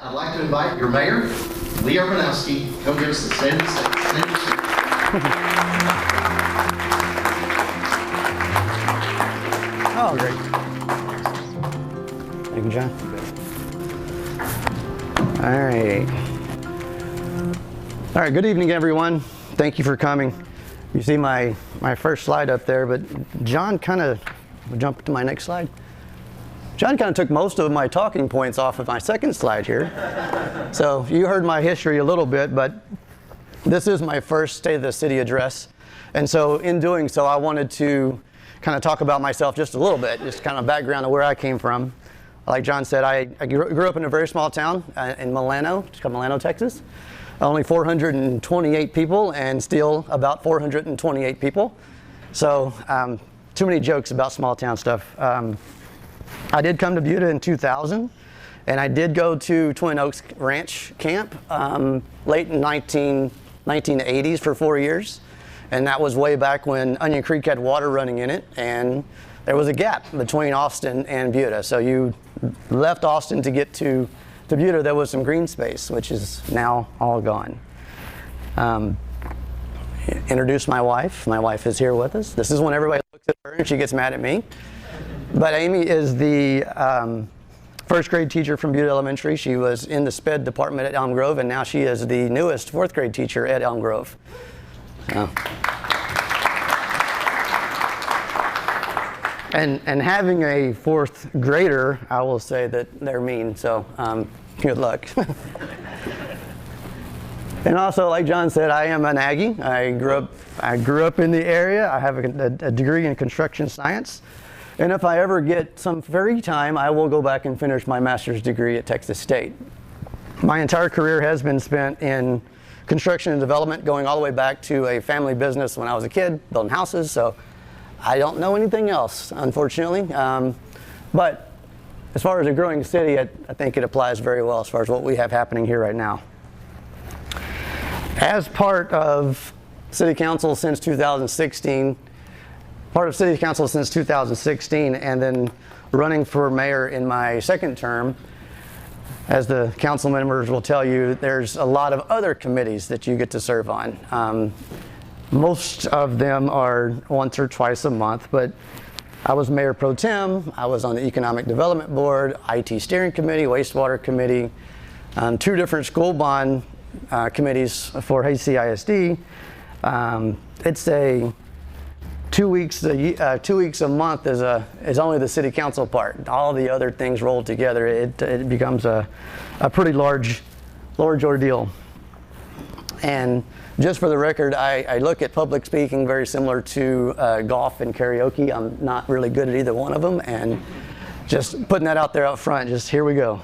I'd like to invite your mayor, Lee Urbanovsky, to come give us the stand. Oh, great. Thank you, John. All right, good evening, everyone. Thank you for coming. You see my first slide up there, but John kind of, we'll jump to my next slide. John kind of took most of my talking points off of my second slide here. So you heard my history a little bit, but this is my first State of the City address. And so in doing so, I wanted to kind of talk about myself just a little bit, just kind of background of where I came from. Like John said, I grew up in a very small town in Milano, it's called Milano, Texas. Only 428 people, and still about 428 people. So too many jokes about small town stuff. I did come to Buda in 2000, and I did go to Twin Oaks Ranch Camp late in 1980s for 4 years. And that was way back when Onion Creek had water running in it, and there was a gap between Austin and Buda. So you left Austin to get to Buda, there was some green space, which is now all gone. Introduce my wife. My wife is here with us. This is when everybody looks at her and she gets mad at me. But Amy is the first grade teacher from Buda Elementary. She was in the SPED department at Elm Grove, and now she is the newest fourth grade teacher at Elm Grove. And having a fourth grader, I will say that they're mean, so good luck. And also, like John said, I am an Aggie. I grew up in the area. I have a degree in construction science. And if I ever get some free time, I will go back and finish my master's degree at Texas State. My entire career has been spent in construction and development, going all the way back to a family business when I was a kid, building houses. So I don't know anything else, unfortunately. But as far as a growing city, I think it applies very well as far as what we have happening here right now. As part of City Council since 2016, and then running for mayor in my second term, as the council members will tell you, there's a lot of other committees that you get to serve on. Most of them are once or twice a month, but I was mayor pro tem, I was on the economic development board, IT steering committee, wastewater committee, 2 different school bond committees for HCISD. It's a 2 weeks a month is only the city council part. All the other things rolled together, it becomes a pretty large ordeal. And just for the record, I look at public speaking very similar to golf and karaoke. I'm not really good at either one of them, and just putting that out there up front, just here we go.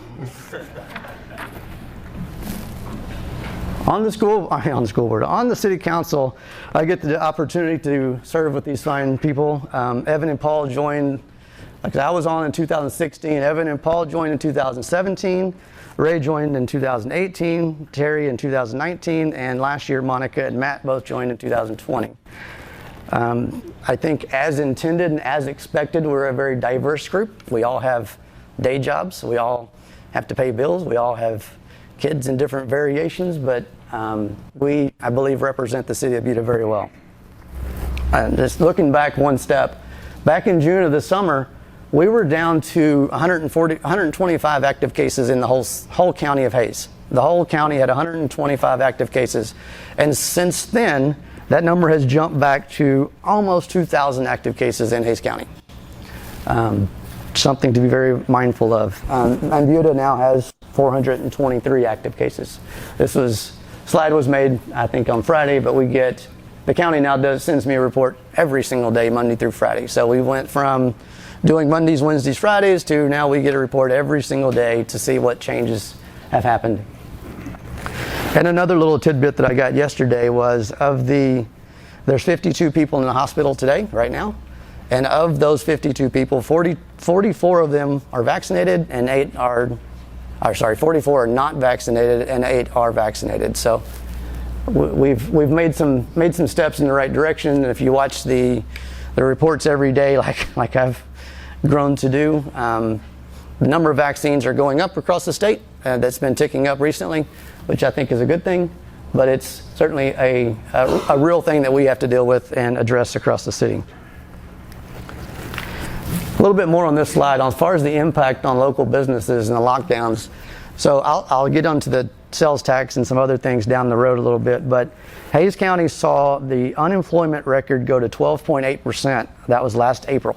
On the city council, I get the opportunity to serve with these fine people. Evan and Paul joined, like I was on in 2016. Evan and Paul joined in 2017. Ray joined in 2018, Terry in 2019, and last year Monica and Matt both joined in 2020. I think as intended and as expected, we're a very diverse group. We all have day jobs. We all have to pay bills. We all have kids in different variations, but we, I believe, represent the city of Buda very well. Just looking back one step, back in June of the summer, we were down to 125 active cases in the whole county of Hays. The whole county had 125 active cases. And since then, that number has jumped back to almost 2,000 active cases in Hays County. Something to be very mindful of. And Buda now has 423 active cases. Slide was made, I think, on Friday, but the county now sends me a report every single day, Monday through Friday. So we went from doing Mondays, Wednesdays, Fridays to now we get a report every single day to see what changes have happened. And another little tidbit that I got yesterday was there's 52 people in the hospital today, right now. And of those 52 people, 44 of them are vaccinated and 44 are not vaccinated and 8 are vaccinated. So we've made some steps in the right direction. And if you watch the reports every day, like I've grown to do, the number of vaccines are going up across the state. That's been ticking up recently, which I think is a good thing. But it's certainly a real thing that we have to deal with and address across the city. A little bit more on this slide as far as the impact on local businesses and the lockdowns. So I'll get onto the sales tax and some other things down the road a little bit, but Hays County saw the unemployment record go to 12.8%. That was last April.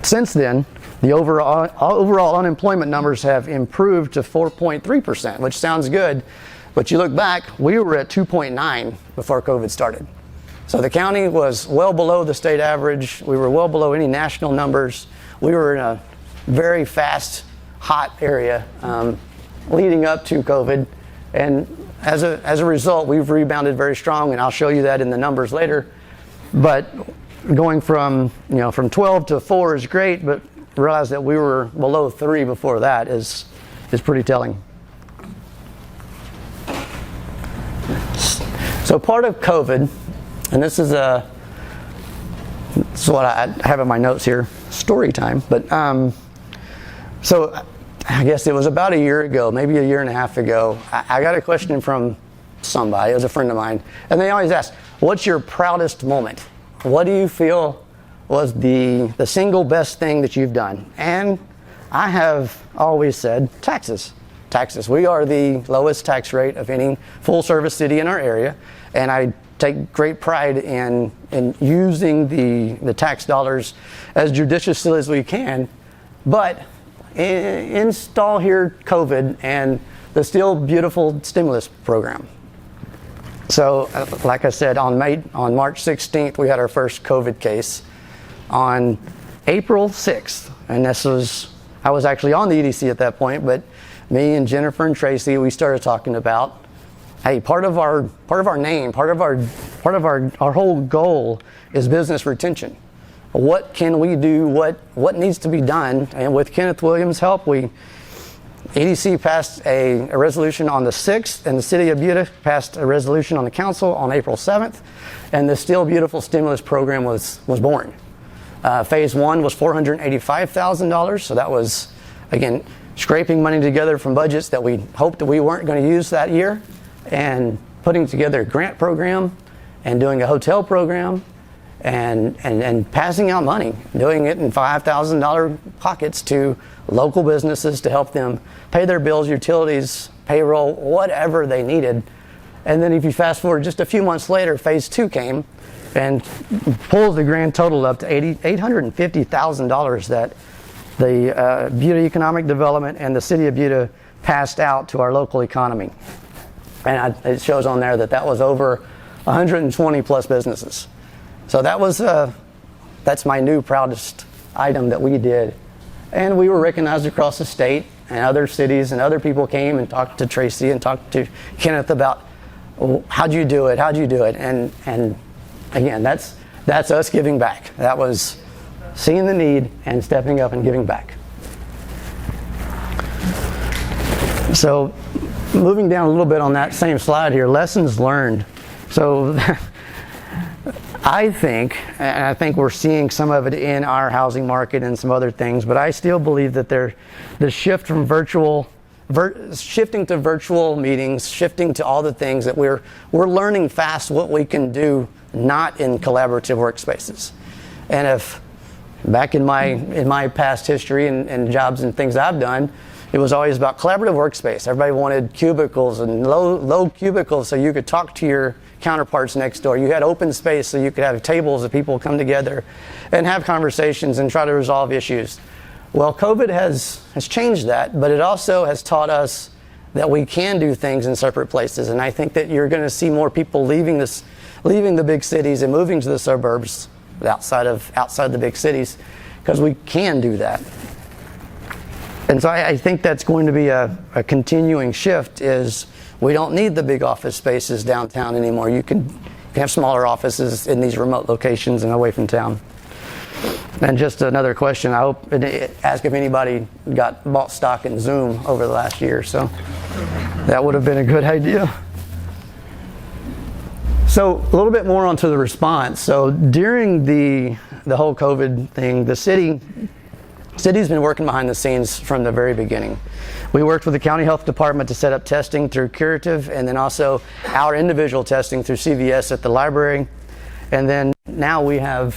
Since then, the overall unemployment numbers have improved to 4.3%, which sounds good, but you look back, we were at 2.9 before COVID started. So the county was well below the state average. We were well below any national numbers. We were in a very fast, hot area leading up to COVID, and as a result, we've rebounded very strong, and I'll show you that in the numbers later. But going from 12 to 4 is great, but realize that we were below 3 before that is pretty telling. So part of COVID, and this is what I have in my notes here, story time. But so I guess it was about a year ago, maybe a year and a half ago, I got a question from somebody, it was a friend of mine, and they always ask, what's your proudest moment? What do you feel was the single best thing that you've done? And I have always said taxes. Taxes. We are the lowest tax rate of any full service city in our area, and I take great pride in using the tax dollars as judiciously as we can. But install here COVID and the still beautiful stimulus program. So like I said, on March 16th, we had our first COVID case. On April 6th, and I was actually on the EDC at that point, but me and Jennifer and Tracy, we started talking about, hey, part of our name, part of our whole goal is business retention. What can we do? What needs to be done? And with Kenneth Williams' help, EDC passed a resolution on the 6th, and the city of Buda passed a resolution on the council on April 7th, and the Still Beautiful stimulus program was born. Phase 1 was $485,000, so that was, again, scraping money together from budgets that we hoped that we weren't going to use that year, and putting together a grant program, and doing a hotel program, and passing out money, doing it in $5,000 pockets to local businesses to help them pay their bills, utilities, payroll, whatever they needed. And then if you fast forward just a few months later, phase 2 came and pulls the grand total up to $850,000 that the Buda Economic Development and the city of Buda passed out to our local economy. And it shows on there that was over 120 plus businesses. So that's my new proudest item that we did. And we were recognized across the state, and other cities and other people came and talked to Tracy and talked to Kenneth about, how'd you do it? And again, that's us giving back. That was seeing the need and stepping up and giving back. So moving down a little bit on that same slide here, lessons learned. So I think we're seeing some of it in our housing market and some other things, but I still believe that the shift from shifting to virtual meetings, shifting to all the things that we're learning fast what we can do not in collaborative workspaces. And if back in my past history and jobs and things I've done, it was always about collaborative workspace. Everybody wanted cubicles and low cubicles so you could talk to your counterparts next door. You had open space so you could have tables that people come together and have conversations and try to resolve issues. Well, COVID has changed that, but it also has taught us that we can do things in separate places. And I think that you're going to see more people leaving the big cities and moving to the suburbs outside the big cities, because we can do that. And so I think that's going to be a continuing shift. Is we don't need the big office spaces downtown anymore. You can have smaller offices in these remote locations and away from town. And just another question, I hope, ask if anybody bought stock in Zoom over the last year. So that would have been a good idea. So a little bit more onto the response. So during the whole COVID thing, the city City's been working behind the scenes from the very beginning. We worked with the county health department to set up testing through Curative, and then also our individual testing through CVS at the library. And then now we have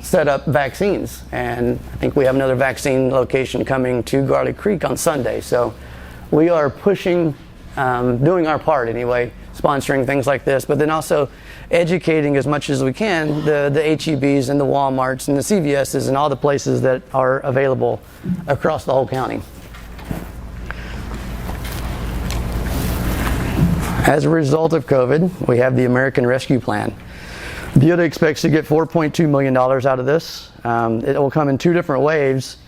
set up vaccines, and I think we have another vaccine location coming to Garlic Creek on Sunday. So we are pushing, doing our part anyway, sponsoring things like this, but then also educating as much as we can the HEBs and the Walmarts and the CVSs and all the places that are available across the whole county. As a result of COVID, we have the American Rescue Plan. Buda expects to get $4.2 million out of this. It will come in 2 different waves,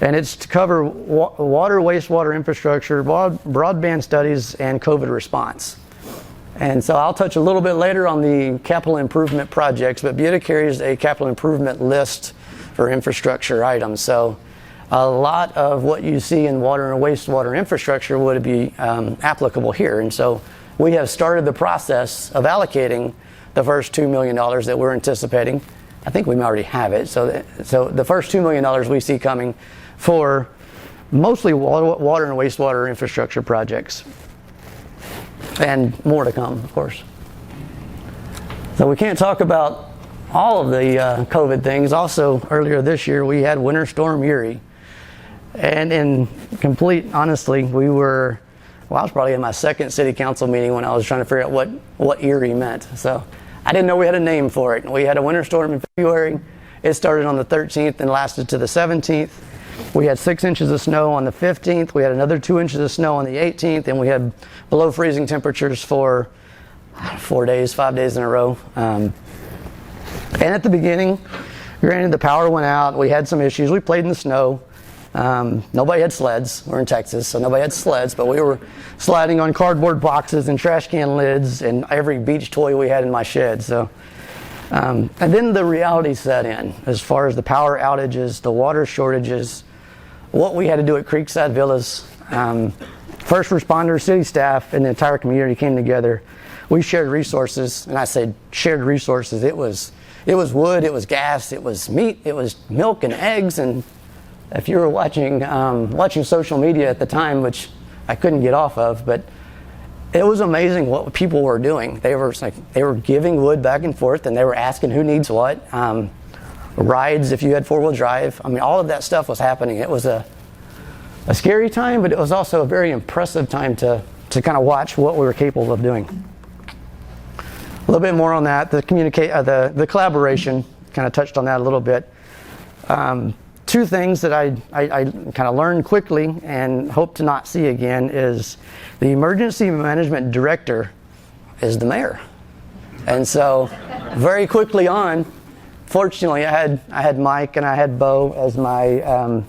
and it's to cover water, wastewater infrastructure, broadband studies, and COVID response. And so I'll touch a little bit later on the capital improvement projects, but Buda carries a capital improvement list for infrastructure items. So a lot of what you see in water and wastewater infrastructure would be applicable here. And so we have started the process of allocating the first $2 million that we're anticipating. I think we already have it. So the first $2 million we see coming for mostly water and wastewater infrastructure projects. And more to come, of course. So we can't talk about all of the COVID things. Also, earlier this year, we had Winter Storm Uri. And in complete honestly, I was probably in my second city council meeting when I was trying to figure out what Erie meant. So I didn't know we had a name for it. We had a winter storm in February. It started on the 13th and lasted to the 17th. We had 6 inches of snow on the 15th. We had another 2 inches of snow on the 18th, and we had below freezing temperatures for 5 days in a row. And at the beginning, granted, the power went out. We had some issues. We played in the snow. Nobody had sleds. We're in Texas, so nobody had sleds, but we were sliding on cardboard boxes and trash can lids and every beach toy we had in my shed. So, and then the reality set in as far as the power outages, the water shortages, what we had to do at Creekside Villas. First responders, city staff, and the entire community came together. We shared resources, and I say shared resources. It was wood, it was gas, it was meat, it was milk and eggs. And if you were watching social media at the time, which I couldn't get off of, but it was amazing what people were doing. They were giving wood back and forth, and they were asking who needs what. Rides if you had 4-wheel drive. I mean, all of that stuff was happening. It was a scary time, but it was also a very impressive time to kind of watch what we were capable of doing. A little bit more on that. The collaboration, kind of touched on that a little bit. 2 things that I kind of learned quickly and hope to not see again is the emergency management director is the mayor. And so very quickly on, fortunately I had Mike and I had Bo as my,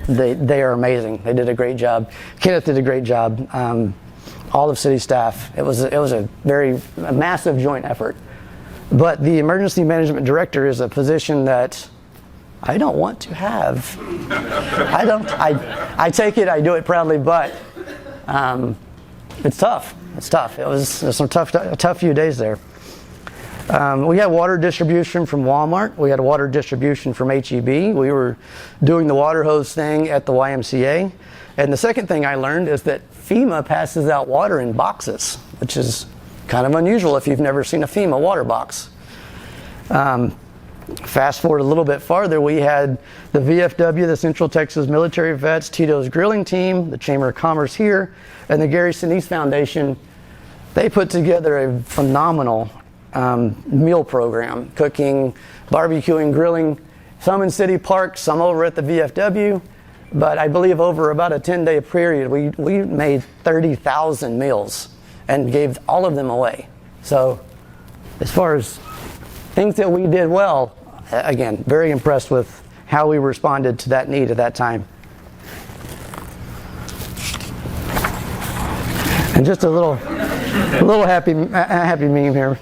they are amazing. They did a great job. Kenneth did a great job. All of city staff. It was a massive joint effort. But the emergency management director is a position that I don't want to have. I take it, I do it proudly, but it's tough. It's tough. It was some tough few days there. We had water distribution from Walmart. We had water distribution from HEB. We were doing the water hose thing at the YMCA. And the second thing I learned is that FEMA passes out water in boxes, which is kind of unusual if you've never seen a FEMA water box. Fast forward a little bit farther, we had the VFW, the Central Texas Military Vets, Tito's Grilling Team, the Chamber of Commerce here, and the Gary Sinise Foundation. They put together a phenomenal meal program, cooking, barbecuing, grilling, some in City Park, some over at the VFW. But I believe over about a 10-day period, we made 30,000 meals and gave all of them away. So as far as things that we did well, again, very impressed with how we responded to that need at that time. And just a little happy meme here.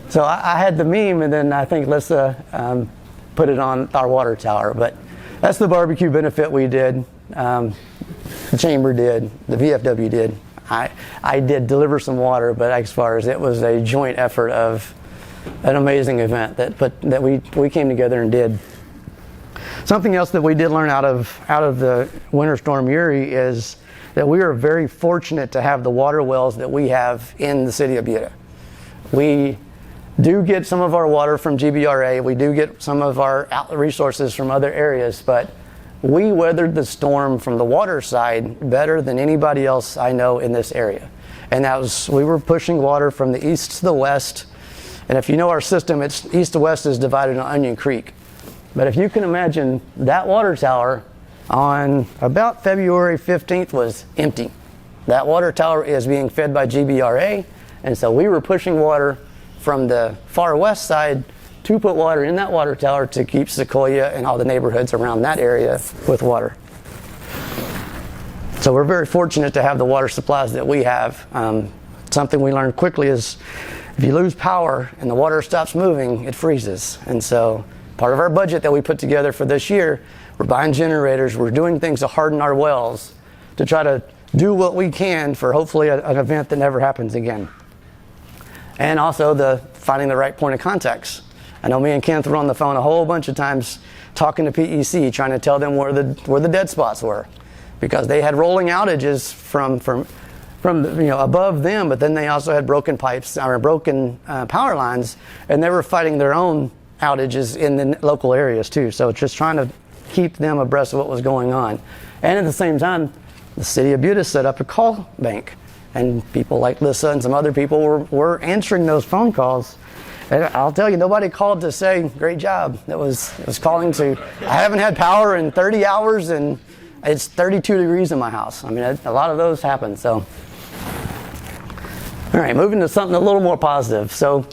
So I had the meme, and then I think Lissa put it on our water tower. But that's the barbecue benefit we did. The chamber did. The VFW did. I did deliver some water, but as far as it was a joint effort of an amazing event that we came together and did. Something else that we did learn out of the Winter Storm Uri is that we are very fortunate to have the water wells that we have in the city of Buda. We do get some of our water from GBRA. We do get some of our resources from other areas, but we weathered the storm from the water side better than anybody else I know in this area. And we were pushing water from the east to the west. And if you know our system, it's east to west is divided on Onion Creek. But if you can imagine, that water tower on about February 15th was empty. That water tower is being fed by GBRA, and so we were pushing water from the far west side to put water in that water tower to keep Sequoia and all the neighborhoods around that area with water. So we're very fortunate to have the water supplies that we have. Something we learned quickly is if you lose power and the water stops moving, it freezes. And so part of our budget that we put together for this year, we're buying generators, we're doing things to harden our wells to try to do what we can for hopefully an event that never happens again. And also finding the right point of contacts. I know me and Kent were on the phone a whole bunch of times talking to PEC, trying to tell them where the dead spots were, because they had rolling outages from above them, but then they also had broken pipes or broken power lines, and they were fighting their own outages in the local areas too. So just trying to keep them abreast of what was going on. And at the same time, the city of Buda set up a call bank, and people like Lissa and some other people were answering those phone calls. And I'll tell you, nobody called to say, great job. It was calling to, I haven't had power in 30 hours and it's 32 degrees in my house. I mean, a lot of those happen. So, all right, moving to something a little more positive. So,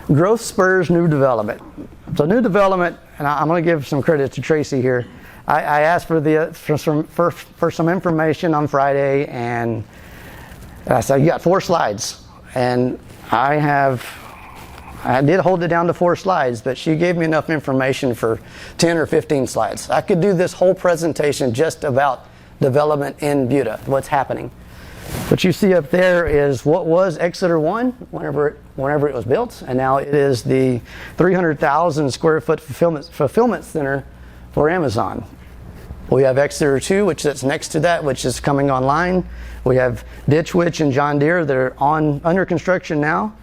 growth spurs new development. So new development, and I'm going to give some credit to Tracy here. I asked for some information on Friday, and I said, you got 4 slides. And I did hold it down to 4 slides, but she gave me enough information for 10 or 15 slides. I could do this whole presentation just about development in Buda, what's happening. What you see up there is what was Exeter 1 whenever it was built, and now it is the 300,000 square foot fulfillment center for Amazon. We have Exeter 2, which sits next to that, which is coming online. We have Ditch Witch and John Deere that are under construction now.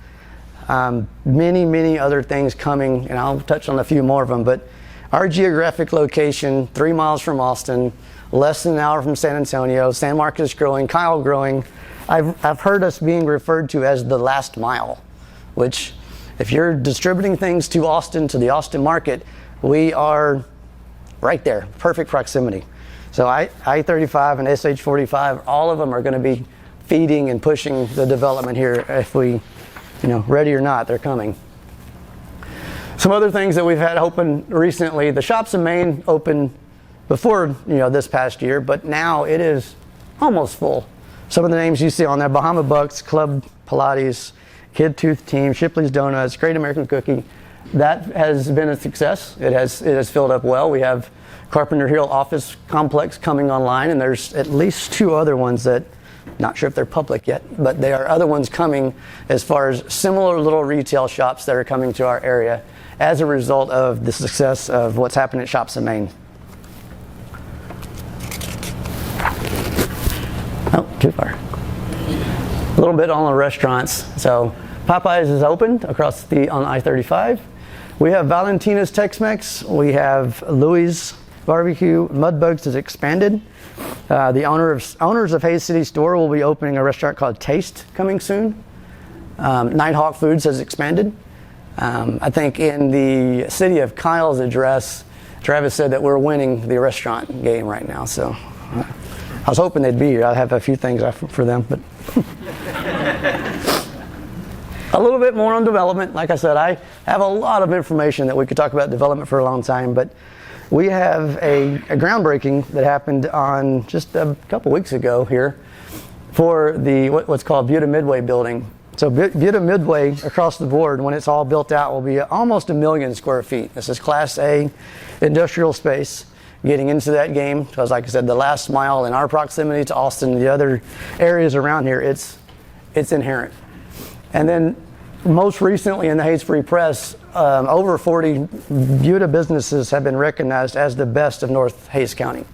Many other things coming, and I'll touch on a few more of them, but our geographic location, 3 miles from Austin, less than an hour from San Antonio, San Marcos growing, Kyle growing. I've heard us being referred to as the last mile, which if you're distributing things to Austin, to the Austin market, we are right there, perfect proximity. So I-35 and SH-45, all of them are going to be feeding and pushing the development here if we, ready or not, they're coming. Some other things that we've had open recently, the Shops in Maine opened before, this past year, but now it is almost full. Some of the names you see on there, Bahama Bucks, Club Pilates, Kid Tooth Team, Shipley's Donuts, Great American Cookie. That has been a success. It has filled up well. We have Carpenter Hill Office Complex coming online, and there's at least 2 other ones that, not sure if they're public yet, but there are other ones coming as far as similar little retail shops that are coming to our area as a result of the success of what's happened at Shops in Maine. Oh, too far. A little bit on the restaurants. So Popeyes is opened across on I-35. We have Valentina's Tex-Mex. We have Louis Barbecue. Mudbugs has expanded. The owners of Hayes City Store will be opening a restaurant called Taste coming soon. Nighthawk Foods has expanded. I think in the city of Kyle's address, Travis said that we're winning the restaurant game right now. So I was hoping they'd be here. I have a few things for them, but a little bit more on development. Like I said, I have a lot of information that we could talk about development for a long time, but we have a groundbreaking that happened on just a couple weeks ago here for the what's called Buda Midway building. So Buda Midway across the board, when it's all built out, will be almost 1 million square feet. This is Class A industrial space. Getting into that game, because like I said, the last mile in our proximity to Austin and the other areas around here, it's inherent. And then most recently in the Hayes Free Press, over 40 Buda businesses have been recognized as the best of North Hayes County.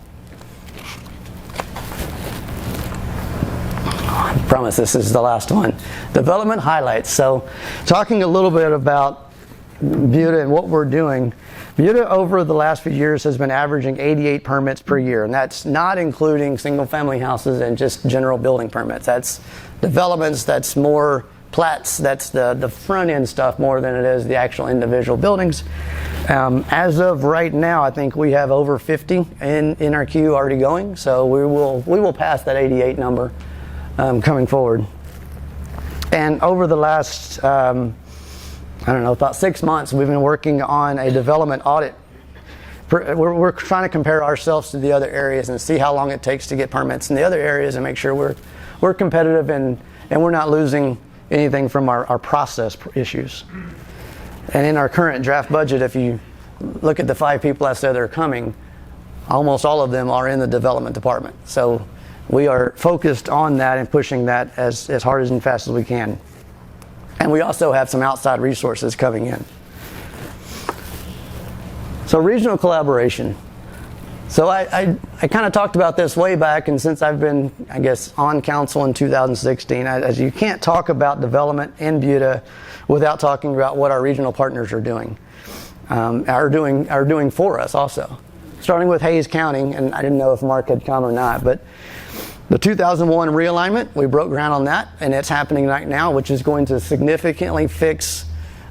I promise this is the last one. Development highlights. So talking a little bit about Buda and what we're doing. Buda over the last few years has been averaging 88 permits per year, and that's not including single family houses and just general building permits. That's developments, that's more plats, that's the front end stuff more than it is the actual individual buildings. As of right now, I think we have over 50 in our queue already going, so we will pass that 88 number coming forward. And over the last I don't know, about 6 months, we've been working on a development audit. We're trying to compare ourselves to the other areas and see how long it takes to get permits in the other areas and make sure we're competitive and we're not losing anything from our process issues. And in our current draft budget, if you look at the 5 people I said are coming, almost all of them are in the development department. So we are focused on that and pushing that as hard and fast as we can. And we also have some outside resources coming in. So regional collaboration. So I kind of talked about this way back, and since I've been, I guess, on council in 2016, as you can't talk about development in Buda without talking about what our regional partners are doing for us also. Starting with Hayes County, and I didn't know if Mark had come or not, but the 2001 realignment, we broke ground on that, and it's happening right now, which is going to significantly fix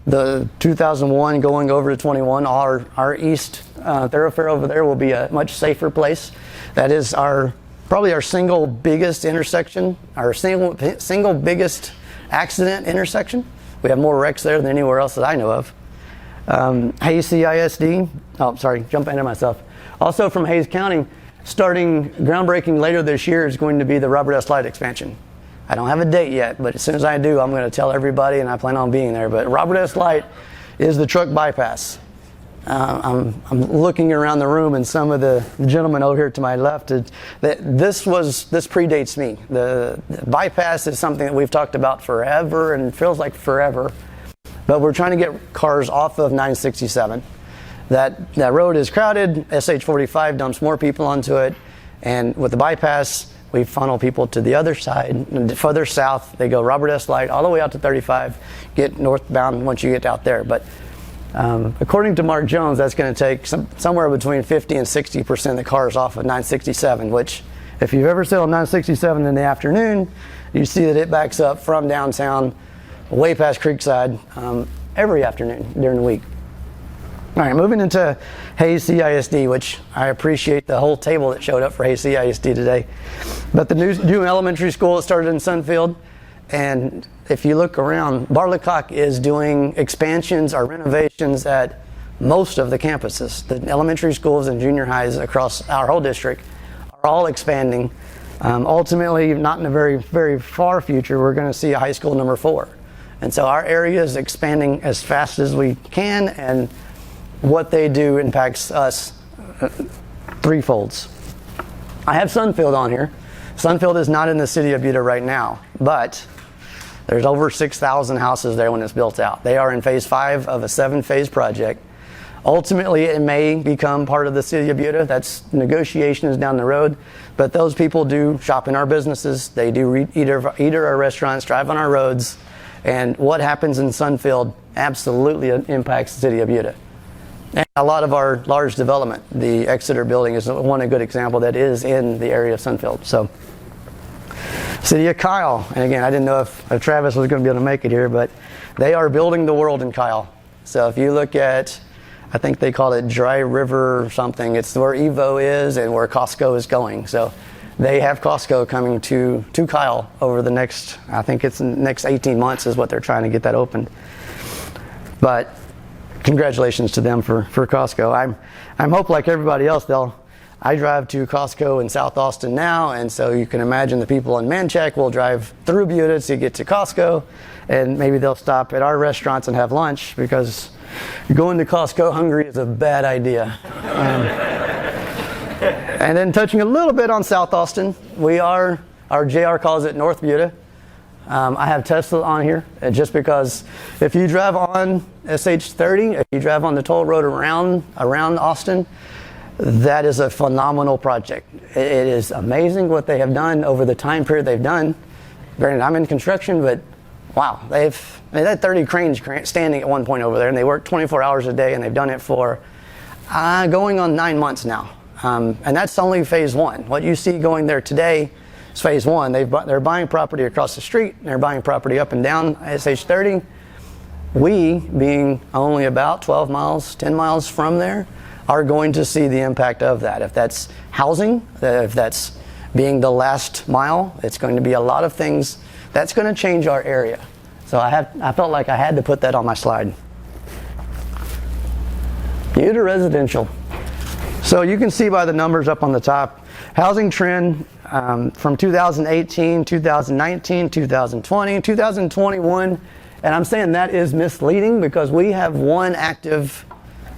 the 2001 going over to 21. Our east thoroughfare over there will be a much safer place. That is probably our single biggest intersection, our single biggest accident intersection. We have more wrecks there than anywhere else that I know of. Hayes CISD, jumping ahead of myself. Also from Hayes County, starting groundbreaking later this year is going to be the Robert S. Light expansion. I don't have a date yet, but as soon as I do, I'm going to tell everybody, and I plan on being there. But Robert S. Light is the truck bypass. I'm looking around the room, and some of the gentlemen over here to my left, this predates me. The bypass is something that we've talked about forever, and feels like forever. But we're trying to get cars off of 967. That road is crowded. SH45 dumps more people onto it, and with the bypass, we funnel people to the other side, and further south. They go Robert S. Light all the way out to 35, get northbound once you get out there. But according to Mark Jones, that's going to take somewhere between 50 and 60% of the cars off of 967. Which, if you've ever sailed 967 in the afternoon, you see that it backs up from downtown, way past Creekside, every afternoon during the week. All right, moving into Hayes CISD, which I appreciate the whole table that showed up for Hayes CISD today. But the new elementary school that started in Sunfield, and if you look around, Barlicock is doing expansions or renovations at most of the campuses. The elementary schools and junior highs across our whole district are all expanding. Ultimately, not in a very, very far future, we're going to see a high school number 4. And so our area is expanding as fast as we can, and what they do impacts us threefolds. I have Sunfield on here. Sunfield is not in the city of Buda right now, but there's over 6,000 houses there when it's built out. They are in phase 5 of a 7-phase project. Ultimately, it may become part of the city of Buda. That's negotiations down the road, but those people do shop in our businesses. They do eat at our restaurants, drive on our roads, and what happens in Sunfield absolutely impacts the city of Buda. And a lot of our large development, the Exeter building is a good example that is in the area of Sunfield. So, City of Kyle, and again, I didn't know if Travis was going to be able to make it here, but they are building the world in Kyle. So if you look at, I think they call it Dry River or something, it's where Evo is and where Costco is going. So they have Costco coming to Kyle over the next, I think it's the next 18 months is what they're trying to get that opened. But congratulations to them for Costco. I'm hoping like everybody else, I drive to Costco in South Austin now, and so you can imagine the people in Manchac will drive through Buda to get to Costco, and maybe they'll stop at our restaurants and have lunch, because going to Costco hungry is a bad idea. And then touching a little bit on South Austin, our JR calls it North Buda. I have Tesla on here just because if you drive on SH30, if you drive on the toll road around Austin, that is a phenomenal project. It is amazing what they have done over the time period they've done. Granted, I'm in construction, but wow, they had 30 cranes standing at one point over there, and they work 24 hours a day, and they've done it for going on 9 months now. And that's only phase one. What you see going there today is phase one. They're buying property across the street, and they're buying property up and down SH30. We, being only about 12 miles, 10 miles from there, are going to see the impact of that. If that's housing, if that's being the last mile, it's going to be a lot of things. That's going to change our area. So I felt like I had to put that on my slide. Buda residential. So you can see by the numbers up on the top, housing trend from 2018, 2019, 2020, 2021, and I'm saying that is misleading because we have one active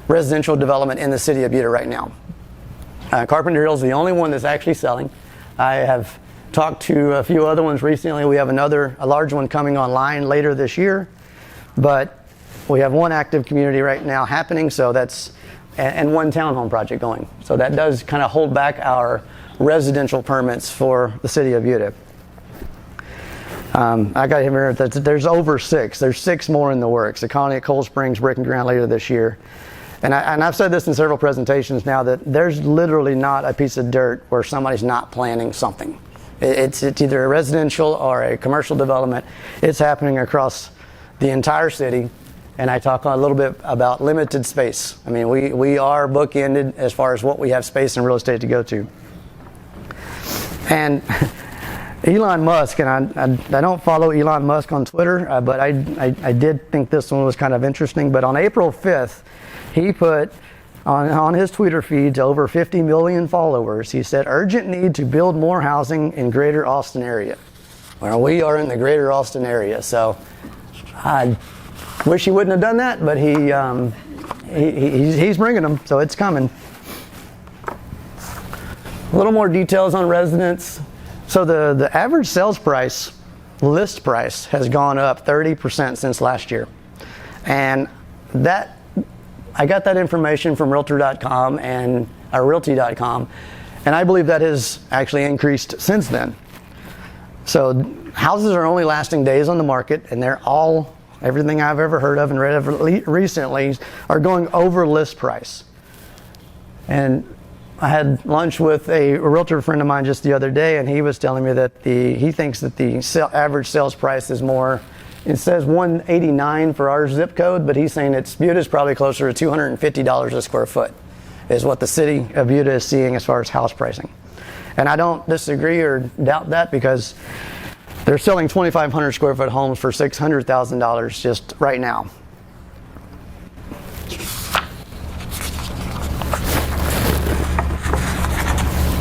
residential development in the city of Buda right now. Carpenter Hill is the only one that's actually selling. I have talked to a few other ones recently. We have a large one coming online later this year, but we have one active community right now happening, so that's, and one townhome project going. So that does kind of hold back our residential permits for the city of Buda. I got here that there's over 6. There's 6 more in the works. The Colony at Cold Springs breaking ground later this year. And I've said this in several presentations now that there's literally not a piece of dirt where somebody's not planning something. It's either a residential or a commercial development. It's happening across the entire city. And I talk a little bit about limited space. I mean, we are bookended as far as what we have space in real estate to go to. And Elon Musk, and I don't follow Elon Musk on Twitter, but I did think this one was kind of interesting. But on April 5th, he put on his Twitter feed to over 50 million followers, he said, urgent need to build more housing in greater Austin area. Well, we are in the greater Austin area, so I wish he wouldn't have done that, but he's bringing them, so it's coming. A little more details on residents. So the average sales price, list price, has gone up 30% since last year. And that, I got that information from Realtor.com and Realty.com, and I believe that has actually increased since then. So houses are only lasting days on the market, and they're all, everything I've ever heard of and read of recently, are going over list price. And I had lunch with a realtor friend of mine just the other day, and he was telling me that he thinks that the average sales price is more, it says $189 for our zip code, but he's saying Buda is probably closer to $250 a square foot is what the city of Buda is seeing as far as house pricing. And I don't disagree or doubt that because they're selling 2,500 square foot homes for $600,000 just right now.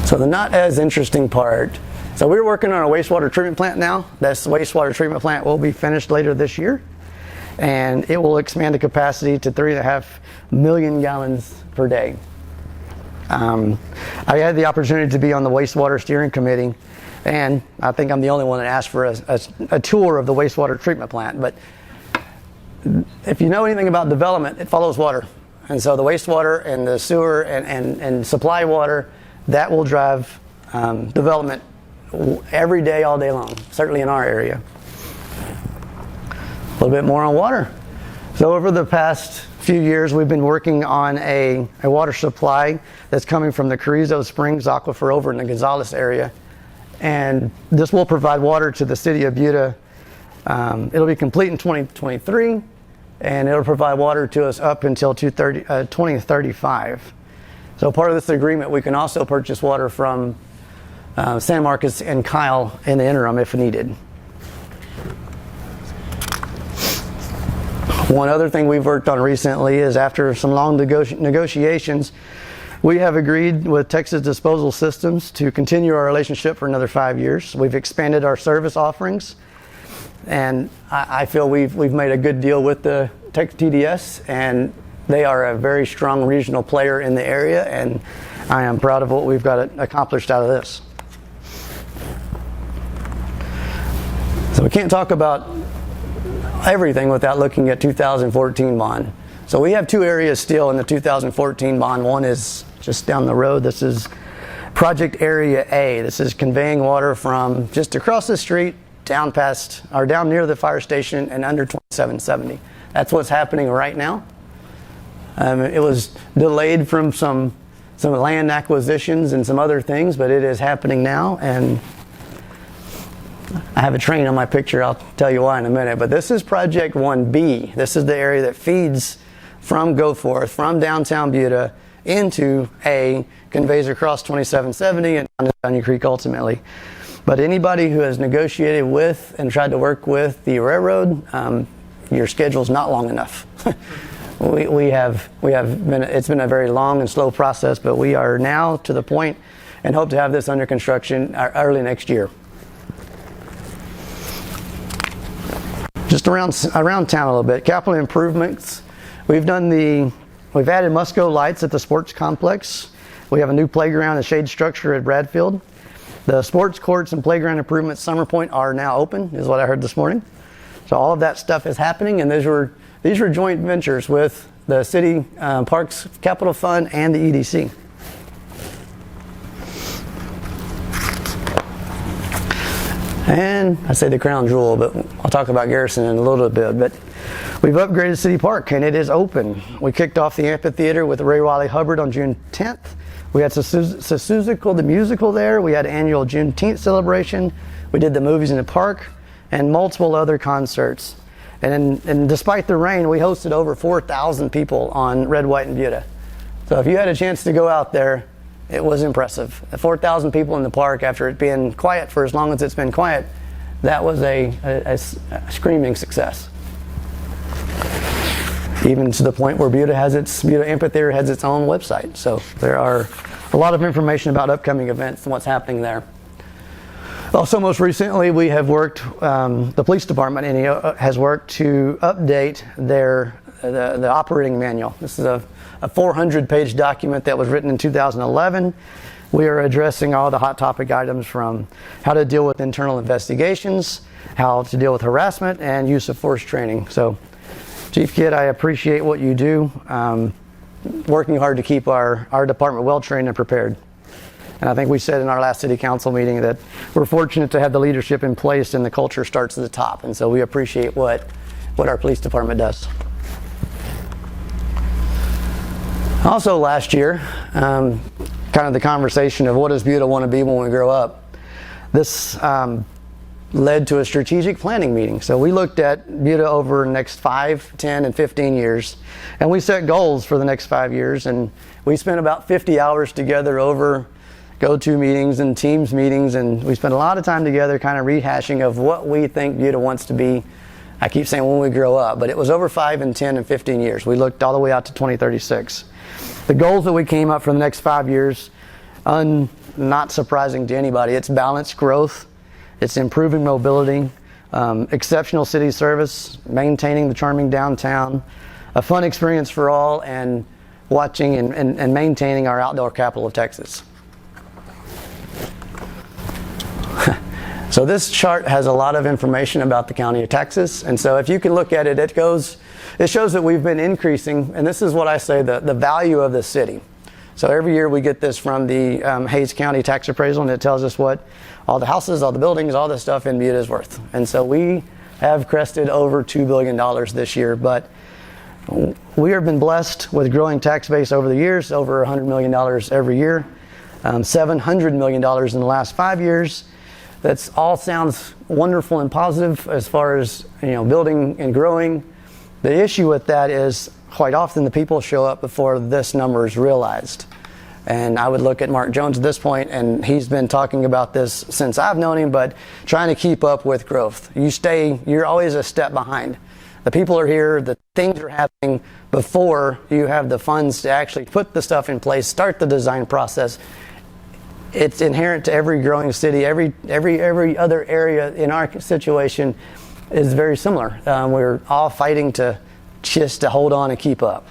So the not as interesting part, so we're working on a wastewater treatment plant now. This wastewater treatment plant will be finished later this year, and it will expand the capacity to 3.5 million gallons per day. I had the opportunity to be on the wastewater steering committee, and I think I'm the only one that asked for a tour of the wastewater treatment plant. But if you know anything about development, it follows water. And so the wastewater and the sewer and supply water, that will drive development every day, all day long, certainly in our area. A little bit more on water. So over the past few years, we've been working on a water supply that's coming from the Carrizo Springs Aquifer over in the Gonzales area. And this will provide water to the city of Buda. It'll be complete in 2023, and it'll provide water to us up until 2035. So part of this agreement, we can also purchase water from San Marcos and Kyle in the interim if needed. One other thing we've worked on recently is after some long negotiations, we have agreed with Texas Disposal Systems to continue our relationship for another 5 years. We've expanded our service offerings, and I feel we've made a good deal with the TDS, and they are a very strong regional player in the area, and I am proud of what we've got accomplished out of this. So we can't talk about everything without looking at 2014 bond. So we have two areas still in the 2014 bond. One is just down the road. This is Project Area A. This is conveying water from just across the street down past, or down near the fire station and under 2770. That's what's happening right now. It was delayed from some land acquisitions and some other things, but it is happening now. And I have a train on my picture. I'll tell you why in a minute. But this is Project 1B. This is the area that feeds from Goforth, from downtown Buda into A, conveys across 2770 and down to Onion Creek ultimately. But anybody who has negotiated with and tried to work with the railroad, your schedule's not long enough. we have been, it's been a very long and slow process, but we are now to the point and hope to have this under construction early next year. Just around town a little bit, capital improvements. We've added Musco lights at the sports complex. We have a new playground and shade structure at Bradfield. The sports courts and playground improvements Summer Pointe are now open, is what I heard this morning. So all of that stuff is happening, and these were joint ventures with the City Parks Capital Fund and the EDC. And I say the crown jewel, but I'll talk about Garrison in a little bit. But we've upgraded City Park, and it is open. We kicked off the Amphitheater with Ray Wiley Hubbard on June 10th. We had Sasuzical, the musical there. We had annual Juneteenth celebration. We did the movies in the park and multiple other concerts. And despite the rain, we hosted over 4,000 people on Red, White, and Buda. So if you had a chance to go out there, it was impressive. 4,000 people in the park after it being quiet for as long as it's been quiet, that was a screaming success. Even to the point where Buda Amphitheater has its own website. So there are a lot of information about upcoming events and what's happening there. Also, most recently, we have worked, the police department has worked to update the operating manual. This is a 400-page document that was written in 2011. We are addressing all the hot topic items from how to deal with internal investigations, how to deal with harassment, and use of force training. So, Chief Kidd, I appreciate what you do, working hard to keep our department well-trained and prepared. And I think we said in our last city council meeting that we're fortunate to have the leadership in place and the culture starts at the top. And so we appreciate what our police department does. Also last year, kind of the conversation of what does Buda want to be when we grow up, this led to a strategic planning meeting. So we looked at Buda over the next 5, 10, and 15 years, and we set goals for the next 5 years, and we spent about 50 hours together over go-to meetings and teams meetings, and we spent a lot of time together kind of rehashing of what we think Buda wants to be. I keep saying when we grow up, but it was over 5 and 10 and 15 years. We looked all the way out to 2036. The goals that we came up for the next 5 years, not surprising to anybody, it's balanced growth, it's improving mobility, exceptional city service, maintaining the charming downtown, a fun experience for all, and watching and maintaining our outdoor capital of Texas. So this chart has a lot of information about the county of Texas, and so if you can look at it, it shows that we've been increasing, and this is what I say, the value of the city. So every year we get this from the Hays County tax appraisal, and it tells us what all the houses, all the buildings, all the stuff in Buda is worth. And so we have crested over $2 billion this year, but we have been blessed with growing tax base over the years, over $100 million every year, $700 million in the last 5 years. That's all sounds wonderful and positive as far as building and growing. The issue with that is quite often the people show up before this number is realized. And I would look at Mark Jones at this point, and he's been talking about this since I've known him, but trying to keep up with growth. You're always a step behind. The people are here, the things are happening before you have the funds to actually put the stuff in place, start the design process. It's inherent to every growing city. Every other area in our situation is very similar. We're all fighting to hold on and keep up.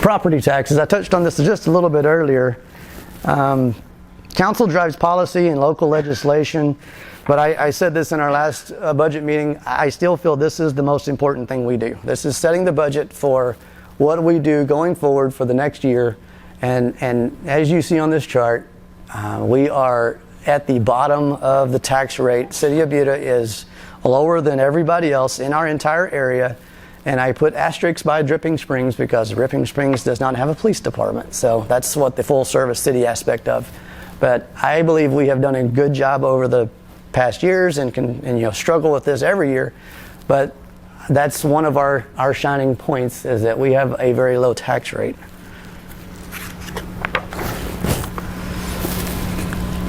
Property taxes. I touched on this just a little bit earlier. Council drives policy and local legislation, but I said this in our last budget meeting. I still feel this is the most important thing we do. This is setting the budget for what we do going forward for the next year. And as you see on this chart, we are at the bottom of the tax rate. City of Buda is lower than everybody else in our entire area. And I put asterisks by Dripping Springs because Dripping Springs does not have a police department. So that's what the full service city aspect of. But I believe we have done a good job over the past years and struggle with this every year. But that's one of our shining points, is that we have a very low tax rate.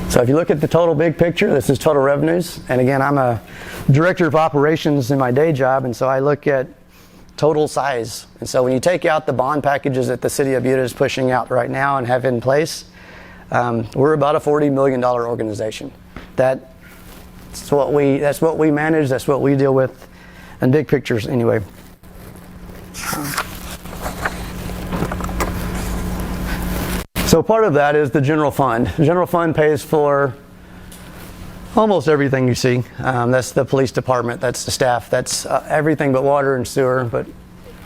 So if you look at the total big picture, this is total revenues. And again, I'm a director of operations in my day job, and so I look at total size. And so when you take out the bond packages that the City of Buda is pushing out right now and have in place, we're about a $40 million organization. That's what we manage, that's what we deal with in big pictures anyway. So part of that is the general fund. The general fund pays for almost everything you see. That's the police department, that's the staff, that's everything but water and sewer, but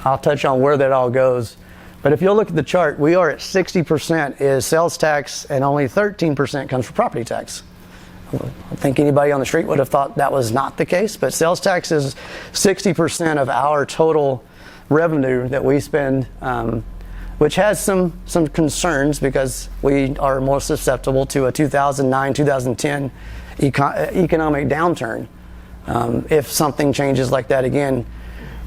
I'll touch on where that all goes. But if you'll look at the chart, we are at 60% is sales tax and only 13% comes from property tax. I think anybody on the street would have thought that was not the case, but sales tax is 60% of our total revenue that we spend, which has some concerns because we are more susceptible to a 2009, 2010 economic downturn. If something changes like that again,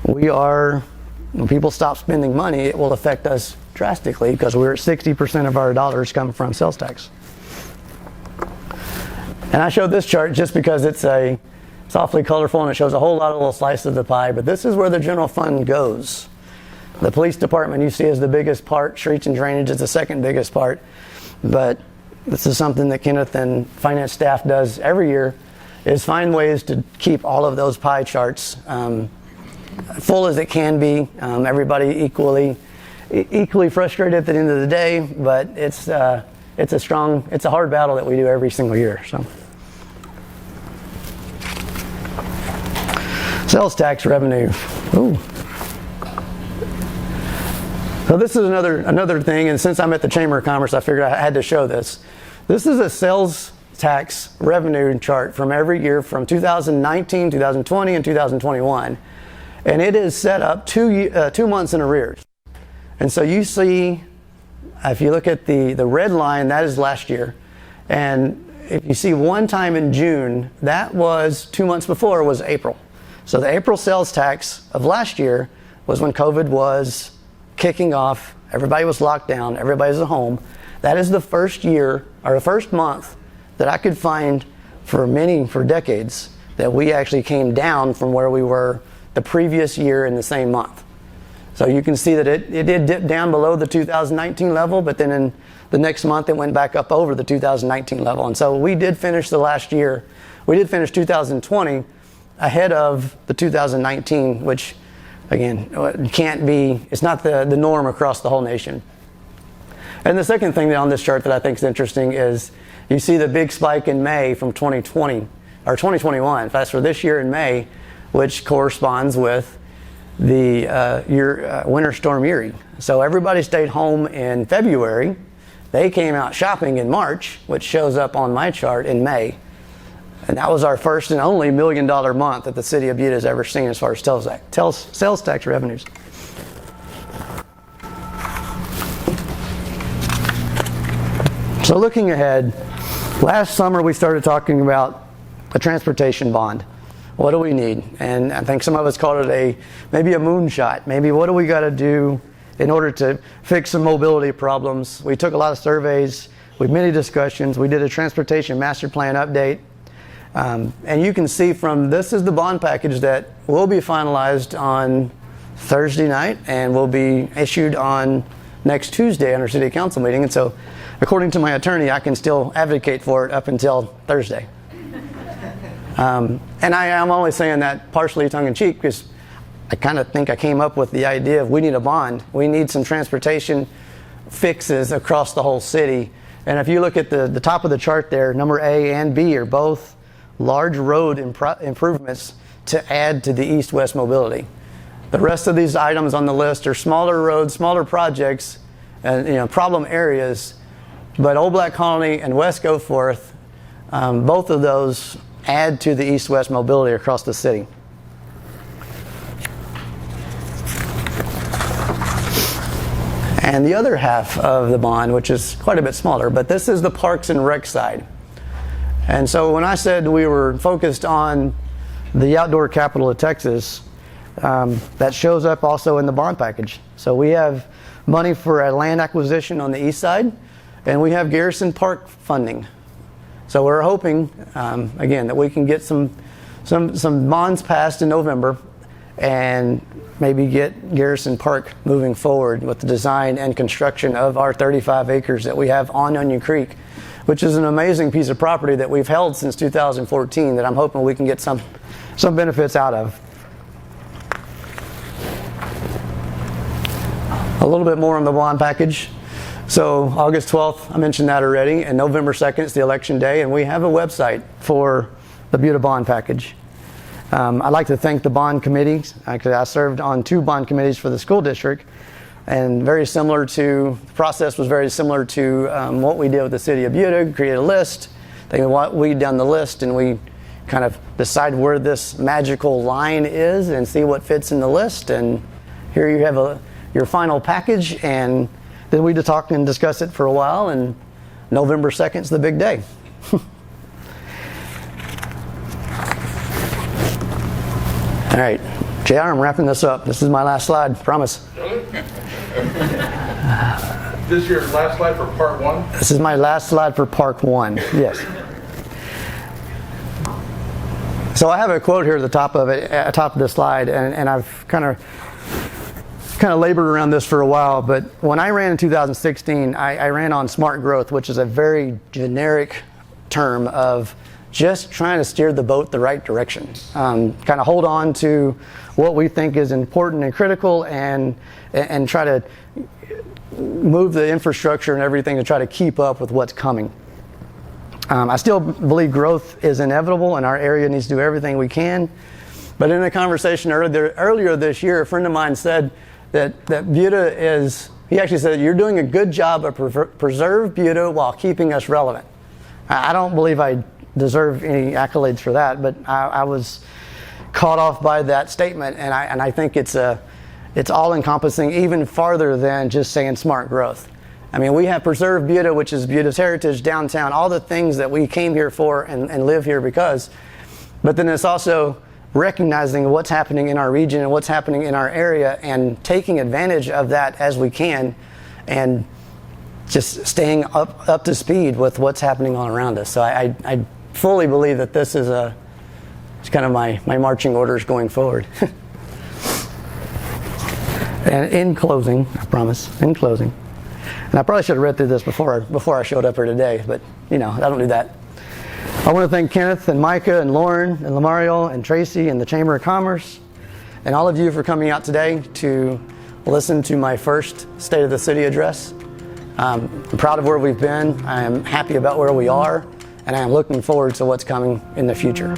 when people stop spending money, it will affect us drastically because we're at 60% of our dollars come from sales tax. And I showed this chart just because it's awfully colorful and it shows a whole lot of little slices of the pie, but this is where the general fund goes. The police department you see is the biggest part, streets and drainage is the second biggest part, but this is something that Kenneth and finance staff does every year, is find ways to keep all of those pie charts full as it can be. Everybody equally frustrated at the end of the day, but it's a hard battle that we do every single year. So, sales tax revenue. Ooh. So this is another thing, and since I'm at the Chamber of Commerce, I figured I had to show this. This is a sales tax revenue chart from every year from 2019, 2020, and 2021. And it is set up 2 months in arrears. And so you see, if you look at the red line, that is last year. And if you see one time in June, that was 2 months before, was April. So the April sales tax of last year was when COVID was kicking off, everybody was locked down, everybody was at home. That is the first year, or the first month, that I could find for decades that we actually came down from where we were the previous year in the same month. So you can see that it did dip down below the 2019 level, but then in the next month it went back up over the 2019 level. And so we did finish 2020 ahead of the 2019, which again, it's not the norm across the whole nation. And the second thing on this chart that I think is interesting is you see the big spike in May from 2020, or 2021, that's for this year in May, which corresponds with the Winter Storm Uri. So everybody stayed home in February. They came out shopping in March, which shows up on my chart in May. And that was our first and only $1 million month that the City of Buda has ever seen as far as sales tax revenues. So looking ahead, last summer we started talking about a transportation bond. What do we need? And I think some of us called it maybe a moonshot. Maybe what do we got to do in order to fix some mobility problems? We took a lot of surveys, we had many discussions, we did a transportation master plan update. And you can see this is the bond package that will be finalized on Thursday night and will be issued on next Tuesday on our city council meeting. And so, according to my attorney, I can still advocate for it up until Thursday. And I am only saying that partially tongue-in-cheek because I kind of think I came up with the idea of we need a bond. We need some transportation fixes across the whole city And if you look at the top of the chart there, number A and B are both large road improvements to add to the east-west mobility. The rest of these items on the list are smaller roads, smaller projects, and problem areas. But Old Black Colony and West Goforth, both of those add to the east-west mobility across the city. And the other half of the bond, which is quite a bit smaller, but this is the Parks and Rec side. And so when I said we were focused on the outdoor capital of Texas, that shows up also in the bond package. So we have money for a land acquisition on the east side, and we have Garrison Park funding. So we're hoping, again, that we can get some bonds passed in November and maybe get Garrison Park moving forward with the design and construction of our 35 acres that we have on Onion Creek, which is an amazing piece of property that we've held since 2014 that I'm hoping we can get some benefits out of. A little bit more on the bond package. So August 12th, I mentioned that already, and November 2nd is the election day, and we have a website for the Buda bond package. I'd like to thank the bond committee. I served on 2 bond committees for the school district, and the process was very similar to what we did with the city of Buda. Create a list, they weed down the list, and we kind of decide where this magical line is and see what fits in the list. And here you have your final package, and then we talk and discuss it for a while, and November 2nd is the big day. All right, JR, I'm wrapping this up. This is my last slide, promise. This is your last slide for part 1? This is my last slide for part 1, yes. So I have a quote here at the top of the slide, and I've kind of labored around this for a while, but when I ran in 2016, I ran on smart growth, which is a very generic term of just trying to steer the boat the right direction. Kind of hold on to what we think is important and critical, and try to move the infrastructure and everything to try to keep up with what's coming. I still believe growth is inevitable, and our area needs to do everything we can. But in a conversation earlier this year, a friend of mine said that Buda is, he actually said, you're doing a good job of preserve Buda while keeping us relevant. I don't believe I deserve any accolades for that, but I was caught off by that statement, and I think it's all encompassing, even farther than just saying smart growth. I mean, we have preserved Buda, which is Buda's heritage, downtown, all the things that we came here for and live here because, but then it's also recognizing what's happening in our region and what's happening in our area and taking advantage of that as we can, and just staying up to speed with what's happening all around us. So I fully believe that this is it's kind of my marching orders going forward. And in closing, I promise, in closing, and I probably should have read through this before I showed up here today, but I don't do that. I want to thank Kenneth and Micah and Lauren and Lamario and Tracy and the Chamber of Commerce and all of you for coming out today to listen to my first State of the City address. I'm proud of where we've been. I am happy about where we are, and I am looking forward to what's coming in the future.